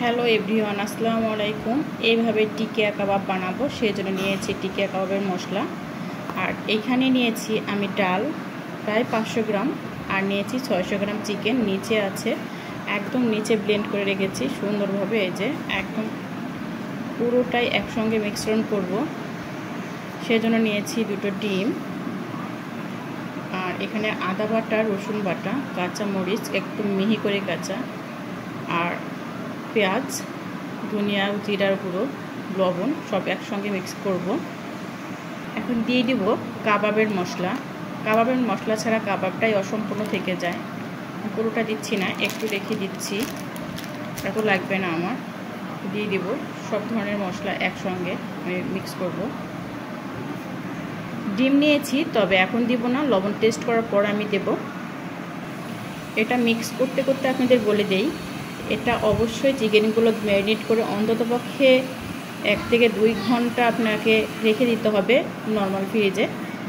Hello everyone, আসসালামু আলাইকুম। এইভাবে টিকিয়া কাবাব বানাবো, সেই জন্য নিয়েছি টিকিয়া কাবাবের মশলা। আর এখানে নিয়েছি আমি ডাল প্রায় 500 গ্রাম, আর নিয়েছি 600 গ্রাম চিকেন। নিচে আছে, একদম নিচে ব্লেন্ড করে রেখেছি সুন্দরভাবে। এই যে একদম পুরোটাই একসঙ্গে মিশ্রণ করব, সেজন্য নিয়েছি 2টো ডিম। আর এখানে আদা বাটা, রসুন বাটা, কাঁচা মরিচ একটু মিহি করে কাঁচা, আর পেঁয়াজ, ধনিয়া, জিরার গুঁড়ো, লবণ সব একসঙ্গে মিক্স করব। এখন দিয়ে দিব কাবাবের মশলা। কাবাবের মশলা ছাড়া কাবাবটাই অসম্পূর্ণ থেকে যায়। পুরোটা দিচ্ছি না, একটু রেখে দিচ্ছি, এত লাগবে না আমার। দিয়ে দিব সব ধরনের মশলা একসঙ্গে আমি মিক্স করব। ডিম নিয়েছি, তবে এখন দিব না, লবণ টেস্ট করার পর আমি দেব। এটা মিক্স করতে করতে আপনাদের বলে দেই, এটা অবশ্যই চিকেনগুলো ম্যারিনেট করে অন্ততপক্ষে 1 থেকে 2 ঘন্টা আপনাকে রেখে দিতে হবে নর্মাল ফ্রিজে।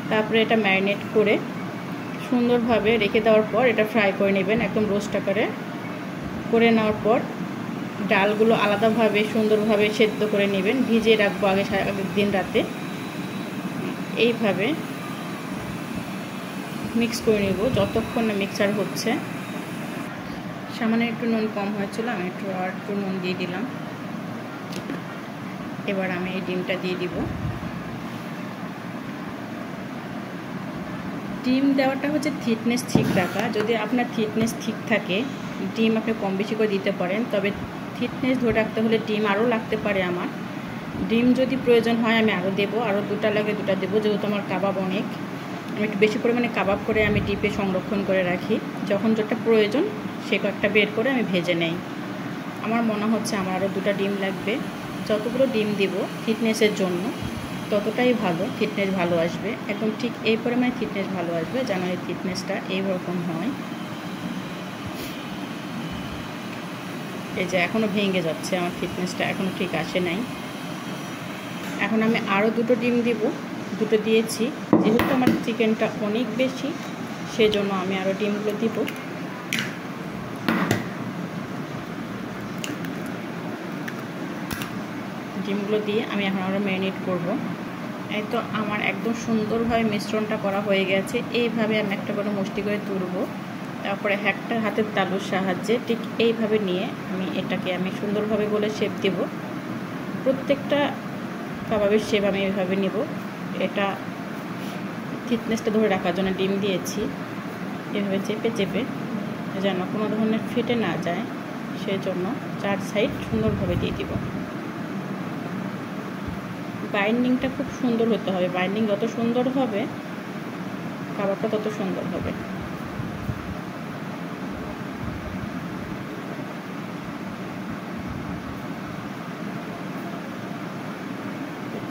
তারপরে এটা ম্যারিনেট করে সুন্দরভাবে রেখে দেওয়ার পর এটা ফ্রাই করে নেবেন, একদম রোস্ট আকারে করে নেওয়ার পর ডালগুলো আলাদাভাবে সুন্দরভাবে সেদ্ধ করে নেবেন। ভিজিয়ে রাখবো আগের দিন রাতে। এইভাবে মিক্স করে নেব যতক্ষণ না মিক্সার হচ্ছে। সামান্য একটু নুন কম হয়েছিল, আমি একটু নুন দিয়ে দিলাম। এবার আমি এই ডিমটা দিয়ে দিব। ডিম দেওয়াটা হচ্ছে থিকনেস ঠিক রাখা। যদি আপনার থিকনেস ঠিক থাকে, ডিম আপনি কম বেশি করে দিতে পারেন। তবে থিকনেস ধরে রাখতে হলে ডিম আরও লাগতে পারে আমার। ডিম যদি প্রয়োজন হয় আমি আরও দেবো, আরও 2টা লাগে 2টা দেবো, যেহেতু আমার কাবাব অনেক। আমি একটু বেশি পরিমাণে কাবাব করে আমি ডিপে সংরক্ষণ করে রাখি, যখন যেটা প্রয়োজন সে কয়েকটা বের করে আমি ভেজে নেই। আমার মনে হচ্ছে আমার আরও 2টা ডিম লাগবে। যতগুলো ডিম দেব থিকনেসের জন্য ততটাই ভালো, থিকনেস ভালো আসবে। একদম ঠিক এই পরিমাণে থিকনেস ভালো আসবে, যেন এই থিকনেসটা এইরকম হয়। এই যে এখনও ভেঙে যাচ্ছে, আমার থিকনেসটা এখনও ঠিক আসে নাই। এখন আমি আরও 2টো ডিম দিব। 2টো দিয়েছি, যেহেতু আমার চিকেনটা অনেক বেশি সেজন্য আমি আরও ডিমগুলো দিব। ডিমগুলো দিয়ে আমি এখন আরও ম্যারিনেট করব। এই তো আমার একদম সুন্দরভাবে মিশ্রণটা করা হয়ে গেছে। এইভাবে আমি একটা করে মুষ্টি করে তুলব, তারপরে একটা হাতের তালুর সাহায্যে ঠিক এইভাবে নিয়ে এটাকে আমি সুন্দরভাবে গোলে শেপ দেব। প্রত্যেকটা কাবাবের শেপ আমি এইভাবে নেব। এটা থিকনেসটা ধরে রাখার জন্য ডিম দিয়েছি, এভাবে চেপে চেপে যেন কোনো ধরনের ফেটে না যায়, সেই জন্য 4 সাইড সুন্দরভাবে দিয়ে দিব। বাইন্ডিংটা খুব সুন্দর হতে হবে। বাইন্ডিং যত সুন্দর হবে কাবাবটা তত সুন্দর হবে।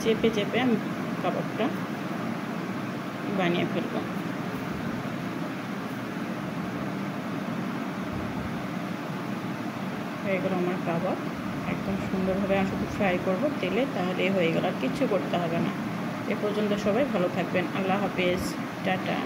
চেপে চেপে আমি কাবাবটা বানিয়ে ফেলব। হয়ে গেল আমার কাবাব একদম সুন্দরভাবে। আমি শুধু ফ্রাই করবো তেলে, তাহলে হয়ে গেল, আর কিছু করতে হবে না। এ পর্যন্ত সবাই ভালো থাকবেন। আল্লাহ হাফেজ, টাটা।